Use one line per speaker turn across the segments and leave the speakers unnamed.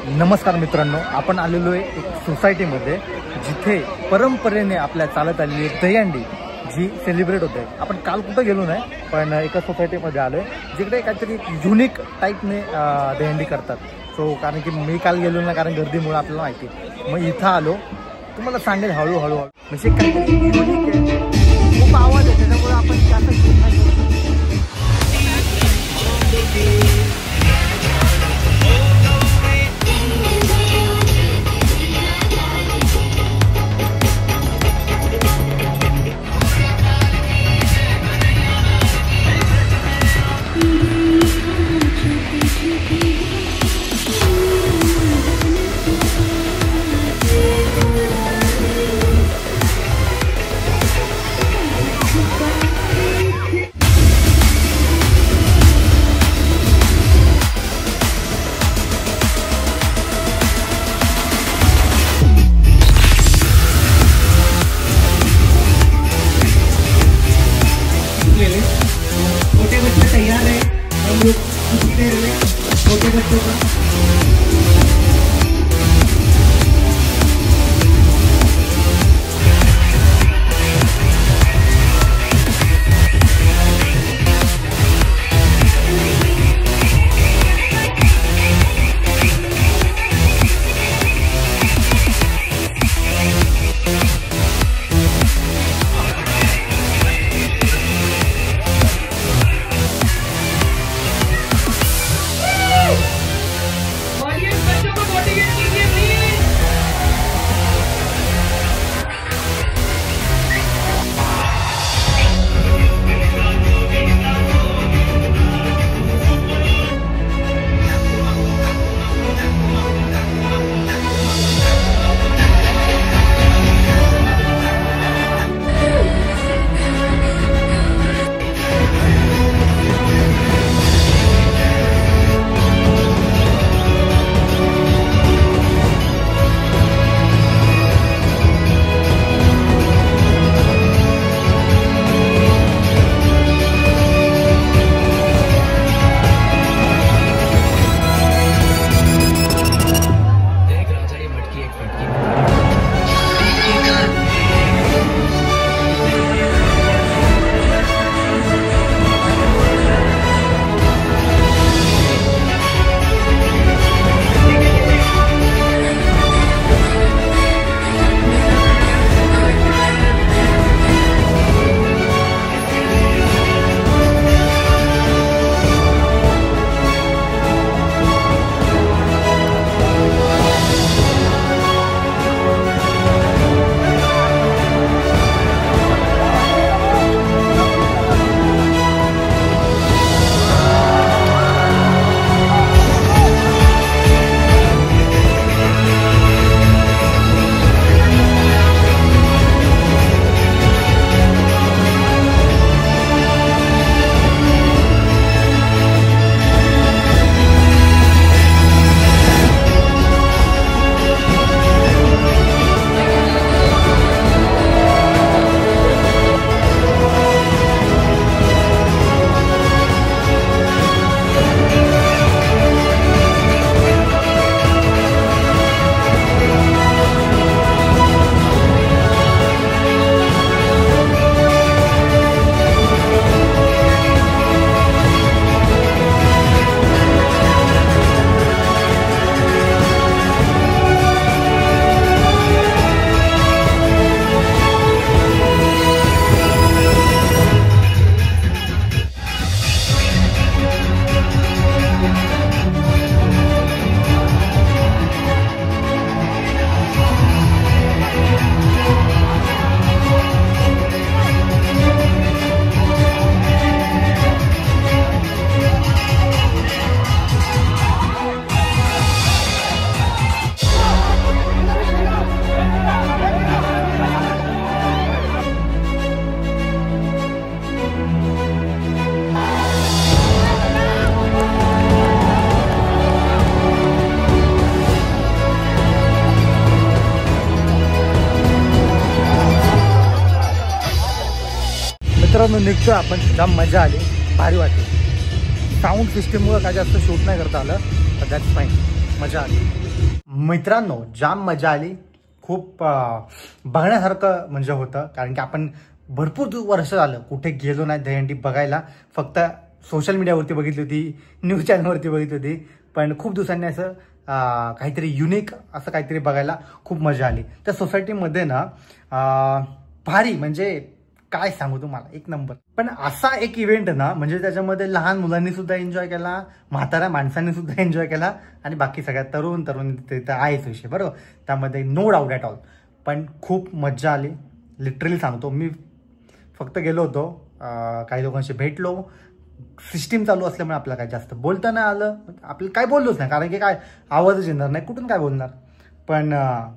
नमस्कार मित्रांनो, आपण आलेलो आहे एक सोसायटीमध्ये जिथे परंपरेने आपल्या चालत आलेली दहीहंडी जी सेलिब्रेट होते। आपण काल कुठं गेलो नाही, पण एका सोसायटीमध्ये आलो आहे जिकडे काहीतरी युनिक टाईपने दहीहंडी करतात। सो कारण की मी काल गेलो ना, कारण गर्दीमुळे आपल्याला माहिती, मग इथं आलो, तुम्हाला सांगेल हळूहळू म्हणजे काहीतरी युनिक आहे, खूप आवाज आहे, त्याच्यामुळे आपण जास्त
छोटे बच्चे तैयार है। हम लोग कुछ देर में छोटे बच्चों का
मित्रांनो निघतो आपण, जाम मजा आली, भारी वाटली। साऊंड सिस्टममुळे काय जास्त शूट नाही करता आलं, तर दॅट्स फाईन। मजा आली मित्रांनो, जाम मजा आली. खूप बघण्यासारखं म्हणजे होतं, कारण की आपण भरपूर वर्ष झालं कुठे गेलो नाही दहीहंडी बघायला. फक्त सोशल मीडियावरती बघितली होती, न्यूज चॅनलवरती बघितली होती, पण खूप दिवसांनी असं काहीतरी युनिक असं काहीतरी बघायला खूप मजा आली. त्या सोसायटीमध्ये ना भारी म्हणजे काय सांगू तुम्हाला, एक नंबर. पण असा एक इव्हेंट ना म्हणजे त्याच्यामध्ये लहान मुलांनी सुद्धा एन्जॉय केला, म्हाताऱ्या माणसांनी सुद्धा एन्जॉय केला, आणि बाकी सगळ्या तरुण तिथे आहेच विषय, बरोबर. त्यामध्ये नो डाऊट ॲट ऑल. पण खूप मजा आली, लिटरली सांगतो. मी फक्त गेलो होतो, काही लोकांशी भेटलो. सिस्टीम चालू असल्यामुळे आपल्याला काय जास्त बोलता नाही आलं, आपल्याला काय बोललोच नाही, कारण की काय आवाजच येणार नाही, कुठून काय बोलणार. पण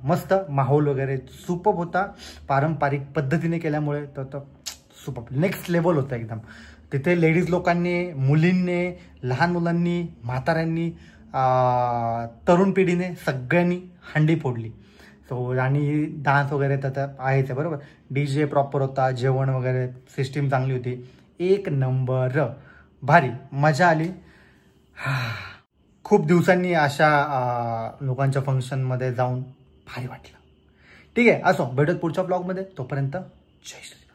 मस्त माहोल वगैरे सुपर्ब होता. पारंपरिक पद्धतीने केल्यामुळे तर सुपर्ब नेक्स्ट लेवल होतं एकदम. तिथे लेडीज लोकांनी, मुलींनी, लहान मुलांनी, म्हाताऱ्यांनी, तरुण पिढीने सगळ्यांनी हंडी फोडली. सो आणि डान्स वगैरे तर आहेच, बरोबर. DJ प्रॉपर होता, जेवण वगैरे सिस्टीम चांगली होती, एक नंबर, भारी मजा आली. खूप दिवसांनी अशा लोकांच्या फंक्शनमध्ये जाऊन भारी वाटलं. ठीक आहे, असो, भेटत पुढच्या ब्लॉगमध्ये. तोपर्यंत जय श्री.